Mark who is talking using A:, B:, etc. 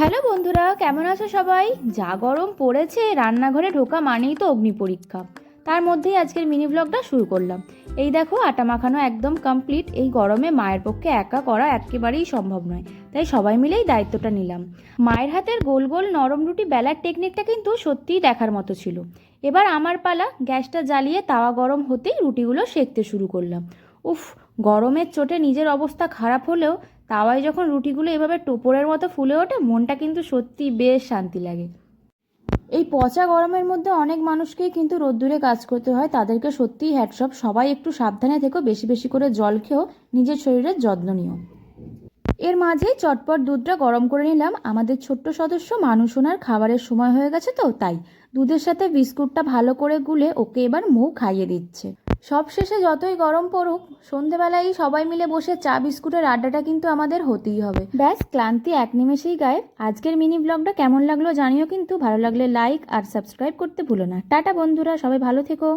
A: Hello বন্ধুরা, কেমন আছো সবাই? যা গরম পড়েছে, রান্নাঘরে ঢোকা মানেই তো অগ্নি পরীক্ষা। তার মধ্যেই আজকের মিনি ব্লগটা শুরু করলাম। এই দেখো, আটা মাখানো একদম কমপ্লিট। এই গরমে মায়ের পক্ষে একা করা একেবারেই সম্ভব নয়, তাই সবাই মিলেই দায়িত্বটা নিলাম। মায়ের হাতের গোল গোল নরম রুটি বেলার টেকনিকটা কিন্তু সত্যিই দেখার মতো ছিল। এবার আমার পালা। গ্যাসটা জ্বালিয়ে তাওয়া গরম হতেই রুটিগুলো সেঁকতে শুরু করলাম। উফ, গরমের চোটে নিজের অবস্থা খারাপ হলেও তাওয়ায় যখন রুটিগুলো এভাবে টোপরের মতো ফুলে ওঠে, মনটা কিন্তু সত্যি বেশ শান্তি লাগে। এই পচা গরমের মধ্যে অনেক মানুষকেই কিন্তু রোদ্দুরে কাজ করতে হয়, তাদেরকে সত্যিই হ্যাটসঅপ। সবাই একটু সাবধানে থেকো, বেশি বেশি করে জল খেয়েও নিজের শরীরের যত্ন নিও। এর মাঝেই চটপট দুধটা গরম করে নিলাম। আমাদের ছোট্ট সদস্য মানুষোনার খাবারের সময় হয়ে গেছে, তো তাই দুধের সাথে বিস্কুটটা ভালো করে গুলে ওকে এবার মুখ খাইয়ে দিচ্ছে। সব শেষে যতই গরম পড়ুক, সন্ধেবেলায় সবাই মিলে বসে চা বিস্কুটের আড্ডাটা কিন্তু আমাদের হতেই হবে। ব্যাস, ক্লান্তি এক নিমেষেই গায়েব। আজকের মিনি ব্লগটা কেমন লাগলো জানিও কিন্তু। ভালো লাগলে লাইক আর সাবস্ক্রাইব করতে ভুলো না। টাটা বন্ধুরা, সবাই ভালো থেকো।